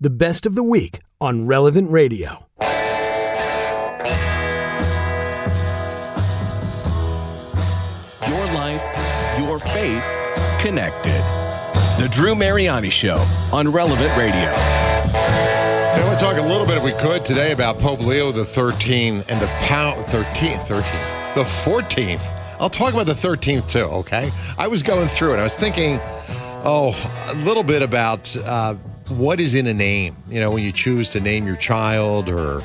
the best of the week on Relevant Radio. Your life, your faith, connected. The Drew Mariani Show on Relevant Radio. I want to talk a little bit, if we could, today about Pope Leo XIII and the 14th. I'll talk about the 13th too, okay? I was going through it. I was thinking, a little bit about what is in a name. You know, when you choose to name your child, or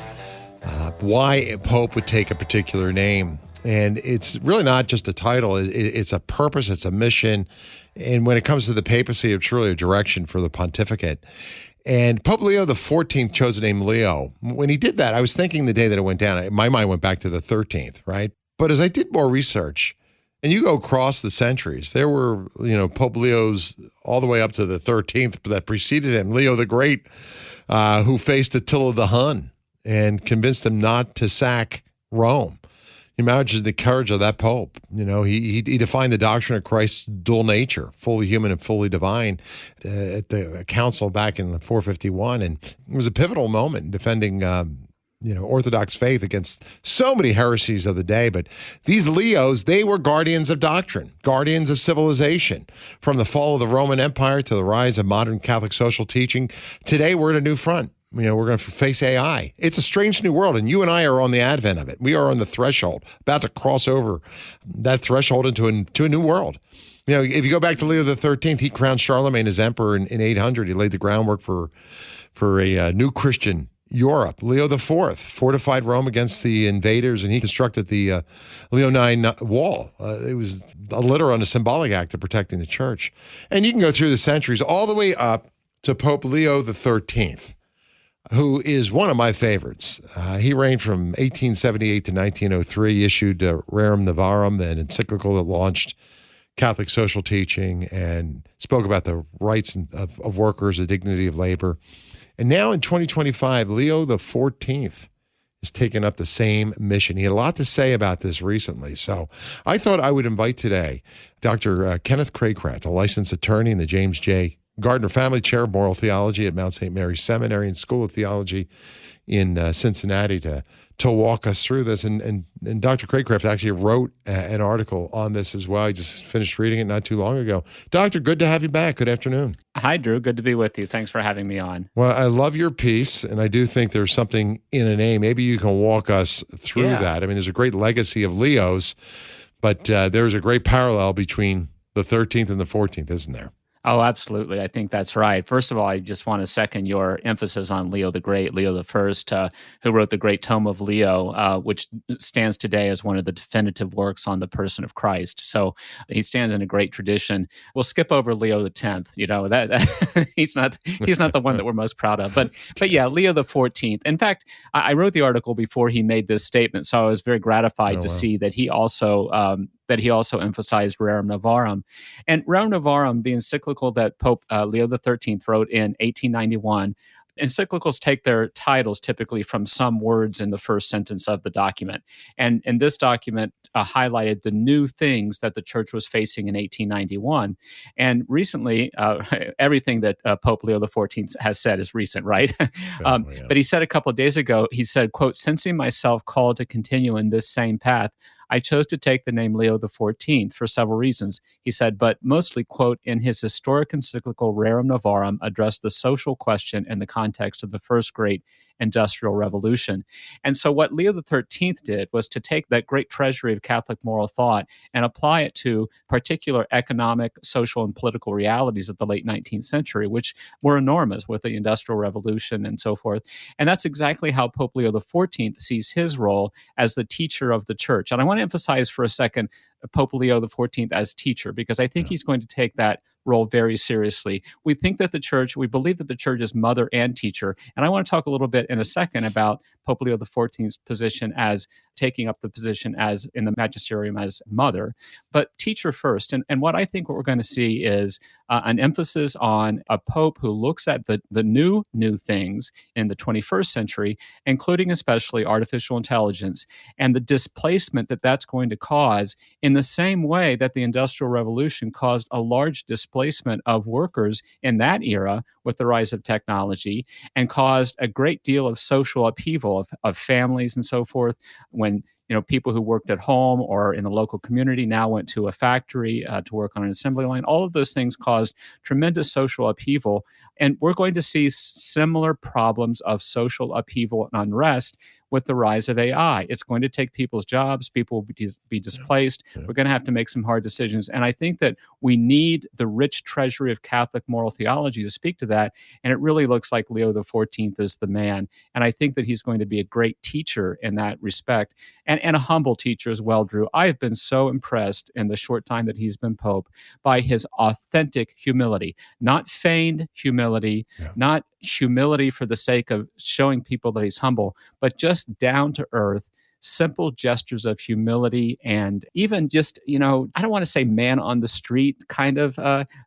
why a pope would take a particular name. And it's really not just a title. It's a purpose. It's a mission. And when it comes to the papacy, it's really a direction for the pontificate. And Pope Leo XIV chose the name Leo. When he did that, I was thinking the day that it went down, my mind went back to the 13th, right? But as I did more research, and you go across the centuries, there were, Pope Leos all the way up to the 13th that preceded him. Leo the Great, who faced Attila the Hun and convinced him not to sack Rome. Imagine the courage of that pope. He defined the doctrine of Christ's dual nature, fully human and fully divine, at the council back in 451. And it was a pivotal moment in defending, Orthodox faith against so many heresies of the day. But these Leos, they were guardians of doctrine, guardians of civilization. From the fall of the Roman Empire to the rise of modern Catholic social teaching, today we're at a new front. We're going to face AI. It's a strange new world, and you and I are on the advent of it. We are on the threshold, about to cross over that threshold into a new world. If you go back to Leo XIII, he crowned Charlemagne as emperor in 800. He laid the groundwork for a new Christian Europe. Leo IV fortified Rome against the invaders, and he constructed the Leonine Wall. It was a literal and a symbolic act of protecting the church. And you can go through the centuries all the way up to Pope Leo XIII. Who is one of my favorites. He reigned from 1878 to 1903, he issued Rerum Novarum, an encyclical that launched Catholic social teaching and spoke about the rights of workers, the dignity of labor. And now in 2025, Leo XIV has taken up the same mission. He had a lot to say about this recently. So I thought I would invite today Dr. Kenneth Craycraft, a licensed attorney in the James J. Gardner Family Chair of Moral Theology at Mount St. Mary's Seminary and School of Theology in Cincinnati to walk us through this. And Dr. Craycraft actually wrote an article on this as well. I just finished reading it not too long ago. Doctor, good to have you back. Good afternoon. Hi, Drew. Good to be with you. Thanks for having me on. Well, I love your piece, and I do think there's something in a name. Maybe you can walk us through that. I mean, there's a great legacy of Leos, but there's a great parallel between the 13th and the 14th, isn't there? Oh, absolutely. I think that's right. First of all, I just want to second your emphasis on Leo the Great, Leo I, who wrote the great Tome of Leo, which stands today as one of the definitive works on the person of Christ. So he stands in a great tradition. We'll skip over Leo X. That he's not the one that we're most proud of. But yeah, Leo XIV. In fact, I wrote the article before he made this statement, so I was very gratified to see that he also emphasized Rerum Novarum. And Rerum Novarum, the encyclical that Pope Leo XIII wrote in 1891, encyclicals take their titles typically from some words in the first sentence of the document. And this document highlighted the new things that the church was facing in 1891. And recently, everything that Pope Leo XIV has said is recent, right? But he said a couple of days ago, he said, quote, "Sensing myself called to continue in this same path, I chose to take the name Leo XIV for several reasons." He said, but mostly, quote, "in his historic encyclical Rerum Novarum addressed the social question in the context of the first great industrial revolution." And so what Leo XIII did was to take that great treasury of Catholic moral thought and apply it to particular economic, social, and political realities of the late 19th century, which were enormous with the Industrial Revolution and so forth. And that's exactly how Pope Leo XIV sees his role as the teacher of the church. And I want to emphasize for a second Pope Leo XIV as teacher, because I think he's going to take that role very seriously. We believe that the church is mother and teacher. And I want to talk a little bit in a second about Pope Leo XIV's position as taking up the position as in the magisterium as mother, but teacher first. And what I think what we're going to see is an emphasis on a pope who looks at the new things in the 21st century, including especially artificial intelligence and the displacement that that's going to cause in the same way that the Industrial Revolution caused a large displacement of workers in that era with the rise of technology and caused a great deal of social upheaval of families and so forth when people who worked at home or in the local community now went to a factory to work on an assembly line. All of those things caused tremendous social upheaval. And we're going to see similar problems of social upheaval and unrest with the rise of AI. It's going to take people's jobs. People will be displaced. Yeah. We're going to have to make some hard decisions. And I think that we need the rich treasury of Catholic moral theology to speak to that. And it really looks like Leo XIV is the man. And I think that he's going to be a great teacher in that respect and a humble teacher as well, Drew. I have been so impressed in the short time that he's been Pope by his authentic humility, not feigned humility, not humility for the sake of showing people that he's humble, but just down to earth, simple gestures of humility and even just, I don't want to say man on the street kind of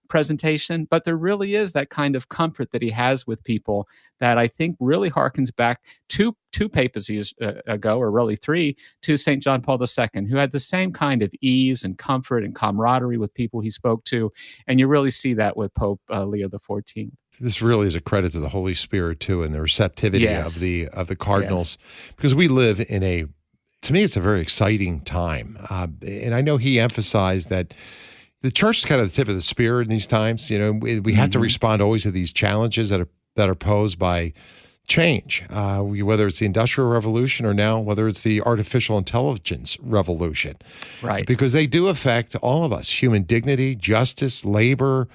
presentation, but there really is that kind of comfort that he has with people that I think really harkens back to two papacies ago, or really three, to St. John Paul II, who had the same kind of ease and comfort and camaraderie with people he spoke to. And you really see that with Pope Leo XIV. This really is a credit to the Holy Spirit, too, and the receptivity of the cardinals, because we live in to me, it's a very exciting time. And I know he emphasized that the church is kind of the tip of the spear in these times. We have to respond always to these challenges that are posed by change, whether it's the Industrial Revolution or now whether it's the artificial intelligence revolution. Right. Because they do affect all of us, human dignity, justice, labor.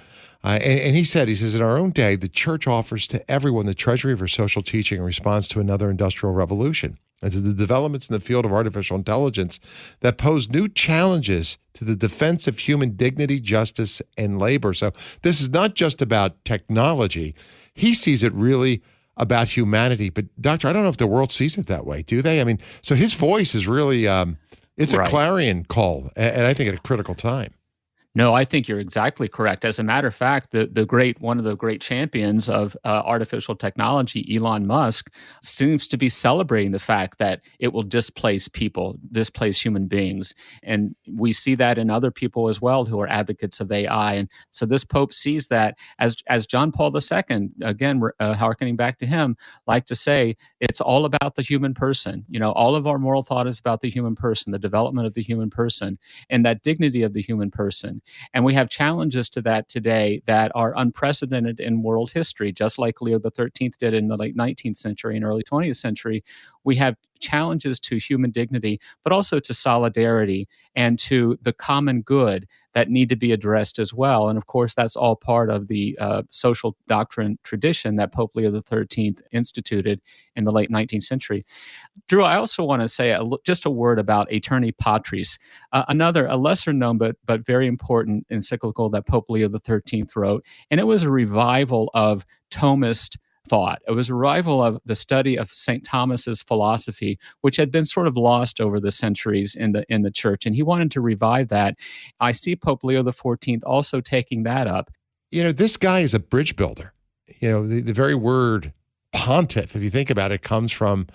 And he says, in our own day, the church offers to everyone the treasury of her social teaching in response to another industrial revolution and to the developments in the field of artificial intelligence that pose new challenges to the defense of human dignity, justice, and labor. So this is not just about technology. He sees it really about humanity. But, Doctor, I don't know if the world sees it that way, do they? I mean, so his voice is really, it's a clarion call, and I think at a critical time. No, I think you're exactly correct. As a matter of fact, one of the great champions of artificial technology, Elon Musk, seems to be celebrating the fact that it will displace people, displace human beings. And we see that in other people as well who are advocates of AI. And so this Pope sees that as John Paul II, again, hearkening back to him, like to say, it's all about the human person. All of our moral thought is about the human person, the development of the human person, and that dignity of the human person. And we have challenges to that today that are unprecedented in world history, just like Leo XIII did in the late 19th century and early 20th century. We have challenges to human dignity, but also to solidarity and to the common good that need to be addressed as well. And of course, that's all part of the social doctrine tradition that Pope Leo XIII instituted in the late 19th century. Drew, I also want to say just a word about Aeterni Patris, a lesser known but very important encyclical that Pope Leo XIII wrote. And it was a revival of Thomist thought. It was a revival of the study of St. Thomas's philosophy, which had been sort of lost over the centuries in the church, and he wanted to revive that. I see Pope Leo XIV also taking that up. This guy is a bridge builder. The very word pontiff, if you think about it, comes from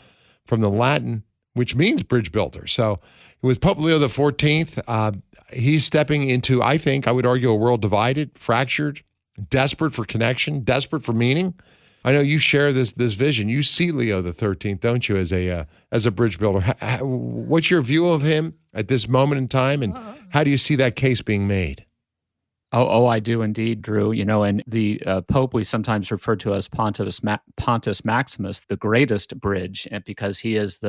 the Latin, which means bridge builder. So with Pope Leo XIV, he's stepping into, I would argue, a world divided, fractured, desperate for connection, desperate for meaning. I know you share this vision. You see Leo XIII, don't you, as a bridge builder? What's your view of him at this moment in time, and how do you see that case being made? Oh, I do indeed, Drew. And the Pope we sometimes refer to as Pontius Maximus, the greatest bridge, and because he is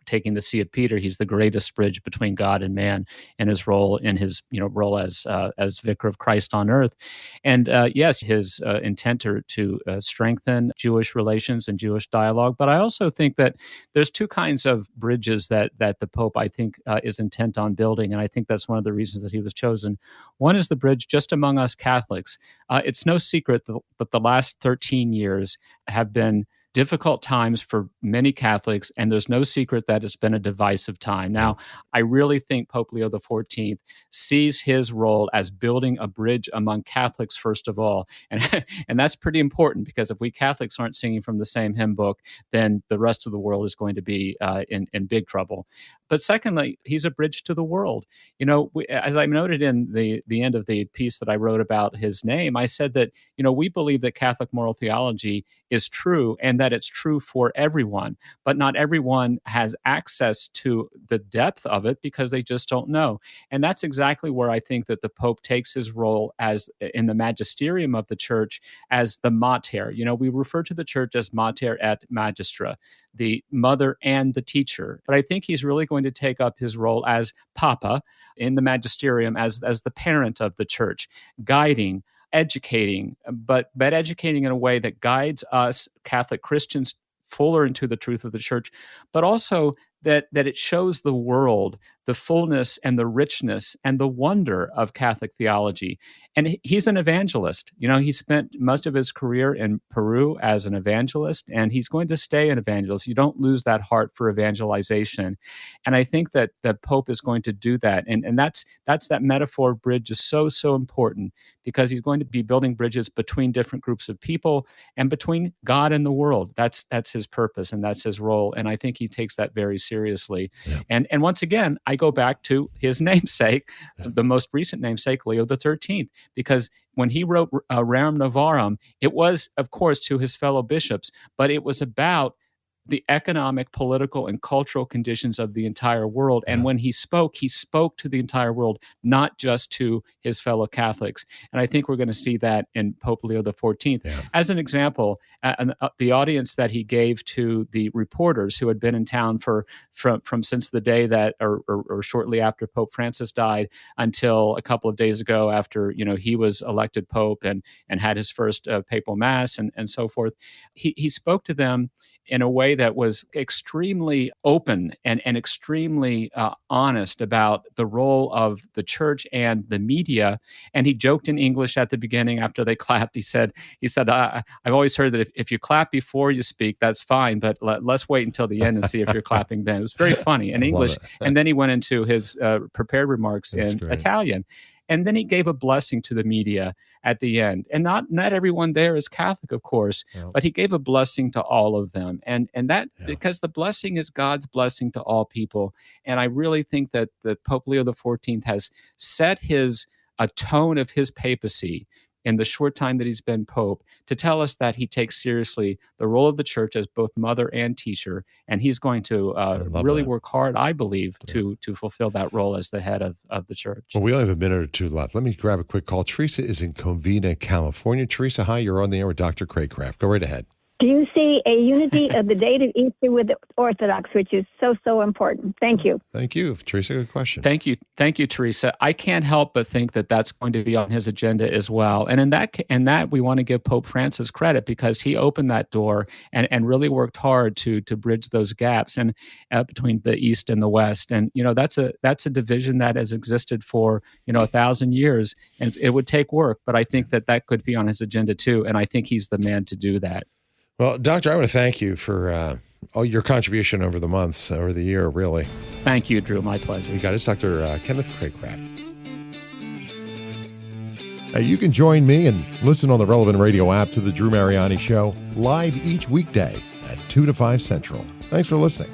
taking the See of Peter, he's the greatest bridge between God and man in his role as Vicar of Christ on earth. And yes, his intent to strengthen Jewish relations and Jewish dialogue. But I also think that there's two kinds of bridges that the Pope, I think, is intent on building, and I think that's one of the reasons that he was chosen. One is the bridge just among us Catholics. It's no secret that the last 13 years have been difficult times for many Catholics, and there's no secret that it's been a divisive time. Now, I really think Pope Leo XIV sees his role as building a bridge among Catholics, first of all. And, and that's pretty important, because if we Catholics aren't singing from the same hymn book, then the rest of the world is going to be in big trouble. But secondly, he's a bridge to the world. As I noted in the end of the piece that I wrote about his name, I said that, we believe that Catholic moral theology is true and that it's true for everyone, but not everyone has access to the depth of it because they just don't know. And that's exactly where I think that the Pope takes his role as in the magisterium of the church as the mater. We refer to the church as mater et magistra, the mother and the teacher. But I think he's really going to take up his role as Papa in the magisterium, as the parent of the church, guiding, educating, but educating in a way that guides us Catholic Christians fuller into the truth of the church, but also that it shows the world the fullness and the richness and the wonder of Catholic theology. And he's an evangelist. He spent most of his career in Peru as an evangelist, and he's going to stay an evangelist. You don't lose that heart for evangelization. And I think that the Pope is going to do that. And that's that metaphor of bridge is so important, because he's going to be building bridges between different groups of people and between God and the world. That's his purpose, and that's his role. And I think he takes that very seriously. Yeah. And once again, I go back to his namesake, the most recent namesake, Leo XIII, because when he wrote Rerum Novarum, it was, of course, to his fellow bishops, but it was about the economic, political, and cultural conditions of the entire world. And when he spoke to the entire world, not just to his fellow Catholics. And I think we're going to see that in Pope Leo XIV. Yeah. As an example, the audience that he gave to the reporters who had been in town from since the day that, or shortly after Pope Francis died, until a couple of days ago after he was elected Pope and had his first papal mass and so forth, he spoke to them in a way that was extremely open and extremely honest about the role of the church and the media. And he joked in English at the beginning after they clapped. He said, I've always heard that if you clap before you speak, that's fine, but let's wait until the end and see if you're clapping then. It was very funny in English. And then he went into his prepared remarks in Italian. And then he gave a blessing to the media at the end. And not everyone there is Catholic, of course, but he gave a blessing to all of them. And that because the blessing is God's blessing to all people. And I really think that Pope Leo XIV has set a tone of his papacy in the short time that he's been Pope to tell us that he takes seriously the role of the church as both mother and teacher. And he's going to really work hard, I believe, to fulfill that role as the head of the church. Well, we only have a minute or two left. Let me grab a quick call. Teresa is in Covina, California. Teresa, hi, you're on the air with Dr. Craycraft. Go right ahead. Do you see a unity of the date of Easter with the Orthodox, which is so important? Thank you. Thank you, Teresa. Good question. Thank you, Teresa. I can't help but think that that's going to be on his agenda as well. And in that we want to give Pope Francis credit, because he opened that door and really worked hard to bridge those gaps and between the East and the West. And that's a division that has existed for 1,000 years, and it would take work. But I think that could be on his agenda too, and I think he's the man to do that. Well, Doctor, I want to thank you for all your contribution over the months, over the year, really. Thank you, Drew. My pleasure. You got it, Dr. Kenneth Craycraft. You can join me and listen on the Relevant Radio app to The Drew Mariani Show live each weekday at 2 to 5 Central. Thanks for listening.